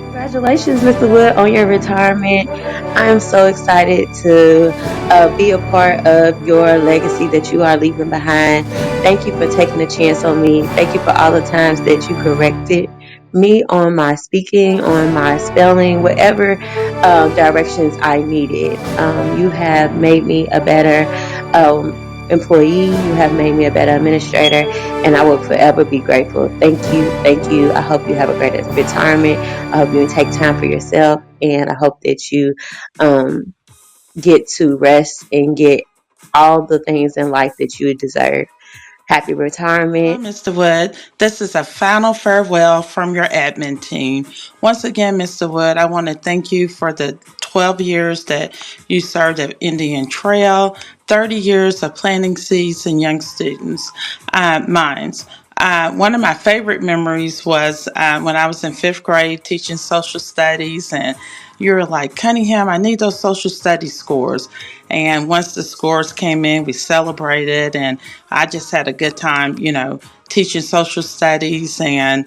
Congratulations, Mr. Wood, on your retirement. I am so excited to be a part of your legacy that you are leaving behind. Thank you for taking a chance on me. Thank you for all the times that you corrected me on my speaking, on my spelling, whatever directions I needed. You have made me a better employee. You have made me a better administrator, and I will forever be grateful. Thank you. Thank you. I hope you have a great retirement. I hope you take time for yourself, and I hope that you um, get to rest and get all the things in life that you deserve. Happy Well, retirement. Mr. Wood, this is a final farewell from your admin team. Once again, Mr. Wood, I want to thank you for the 12 years that you served at Indian Trail, 30 years of planting seeds in young students' minds. One of my favorite memories was when I was in fifth grade teaching social studies, and you were like, Cunningham, I need those social studies scores. And once the scores came in, we celebrated, and I just had a good time, teaching social studies and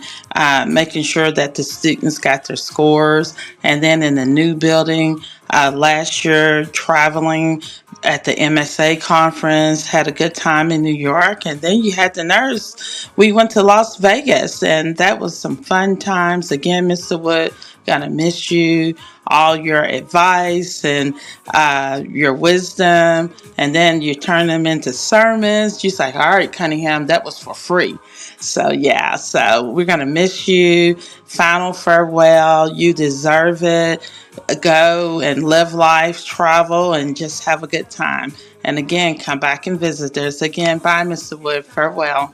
making sure that the students got their scores. And then in the new building last year, traveling at the MSA conference, had a good time in New York. And then you had the nurse. We went to Las Vegas, and that was some fun times. Again, Mr. Wood, gonna miss you, all your advice and your wisdom, and then you turn them into sermons. You're like, all right, Cunningham, that was for free. So yeah, so we're gonna miss you. Final farewell. You deserve it. Go and live life, travel, and just have a good time. And again, come back and visit us again. Bye, Mr. Wood. Farewell.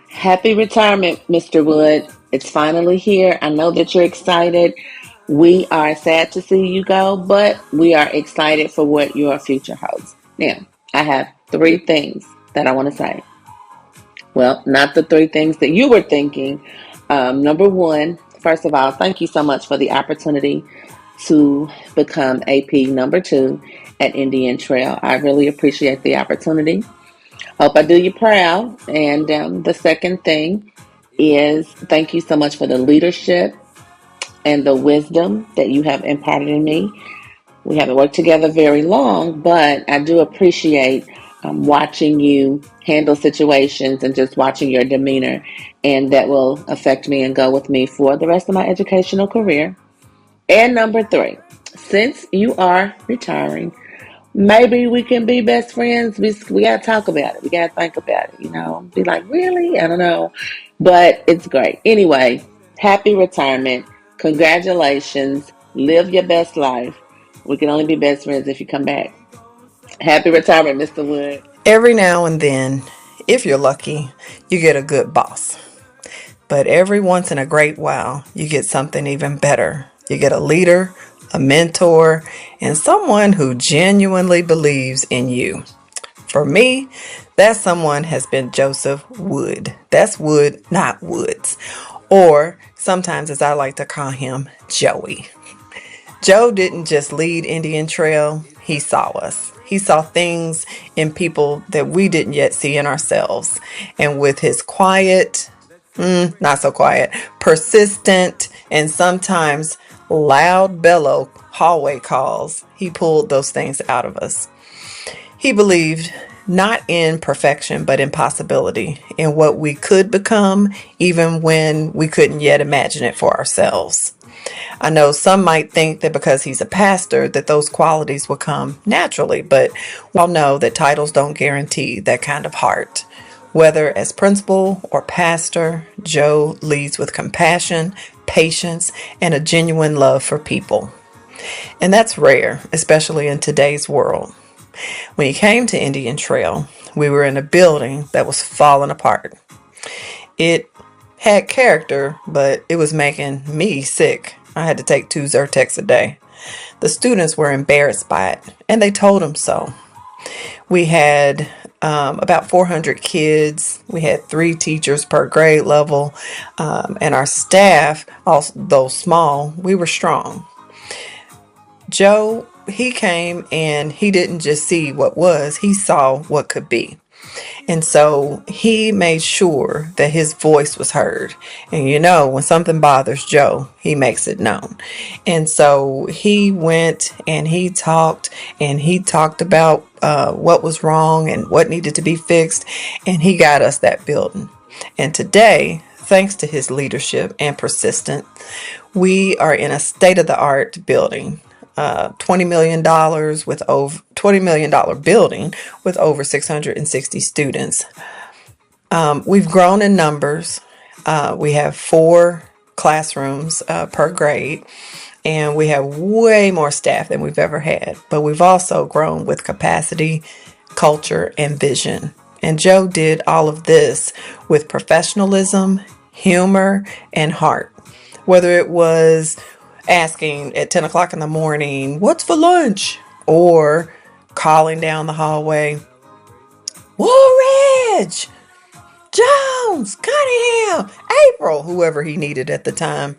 Happy retirement, Mr. Wood. It's finally here. I know that you're excited. We are sad to see you go, but we are excited for what your future holds. Now, I have three things that I want to say. Well, not the three things that you were thinking. Number one, first of all, thank you so much for the opportunity to become AP number two at Indian Trail. I really appreciate the opportunity. Hope I do you proud. And the second thing is thank you so much for the leadership and the wisdom that you have imparted in me. We haven't worked together very long, but I do appreciate watching you handle situations and just watching your demeanor. And that will affect me and go with me for the rest of my educational career. And number three, since you are retiring, maybe we can be best friends. We got to talk about it. We got to think about it, Be like, really? I don't know. But it's great. Anyway, happy retirement. Congratulations. Live your best life. We can only be best friends if you come back. Happy retirement, Mr. Wood. Every now and then, if you're lucky, you get a good boss. But every once in a great while, you get something even better. You get a leader, a mentor, and someone who genuinely believes in you. For me, that someone has been Joseph Wood. That's Wood, not Woods. Or sometimes, as I like to call him, Joey. Joe didn't just lead Indian Trail, he saw us. He saw things in people that we didn't yet see in ourselves. And with his quiet, not so quiet, persistent, and sometimes loud bellow hallway calls, he pulled those things out of us. He believed not in perfection, but in possibility, in what we could become, even when we couldn't yet imagine it for ourselves. I know some might think that because he's a pastor that those qualities will come naturally, but we all know that titles don't guarantee that kind of heart. Whether as principal or pastor, Joe leads with compassion, patience, and a genuine love for people. And that's rare, especially in today's world. When he came to Indian Trail, we were in a building that was falling apart. It had character, but it was making me sick. I had to take 2 Zyrtex a day. The students were embarrassed by it, and they told him so. We had about 400 kids. We had 3 teachers per grade level, and our staff, although small, we were strong. Joe, he came and he didn't just see what was, he saw what could be. And so he made sure that his voice was heard. And when something bothers Joe, he makes it known. And so he went and he talked about what was wrong and what needed to be fixed. And he got us that building. And today, thanks to his leadership and persistence, we are in a state-of-the-art building. $20 million with over $20 million building with over 660 students. We've grown in numbers. We have 4 classrooms per grade, and we have way more staff than we've ever had. But we've also grown with capacity, culture, and vision. And Joe did all of this with professionalism, humor, and heart. Whether it was asking at 10 o'clock in the morning, "What's for lunch?" or calling down the hallway, "Woolridge, Jones, Cunningham, April," whoever he needed at the time,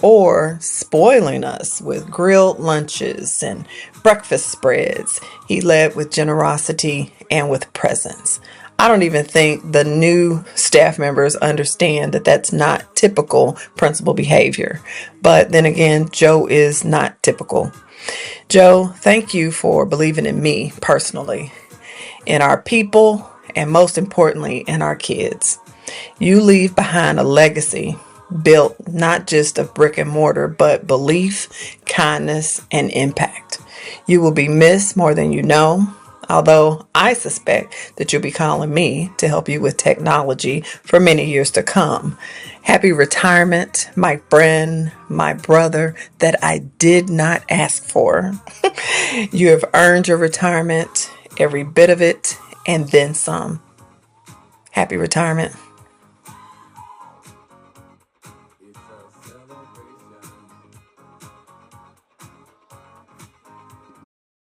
or spoiling us with grilled lunches and breakfast spreads. He led with generosity and with presence. I don't even think the new staff members understand that that's not typical principal behavior. But then again, Joe is not typical. Joe, thank you for believing in me personally, in our people, and most importantly, in our kids. You leave behind a legacy built not just of brick and mortar, but belief, kindness, and impact. You will be missed more than you know, although I suspect that you'll be calling me to help you with technology for many years to come. Happy retirement, my friend, my brother that I did not ask for. You have earned your retirement, every bit of it, and then some. Happy retirement.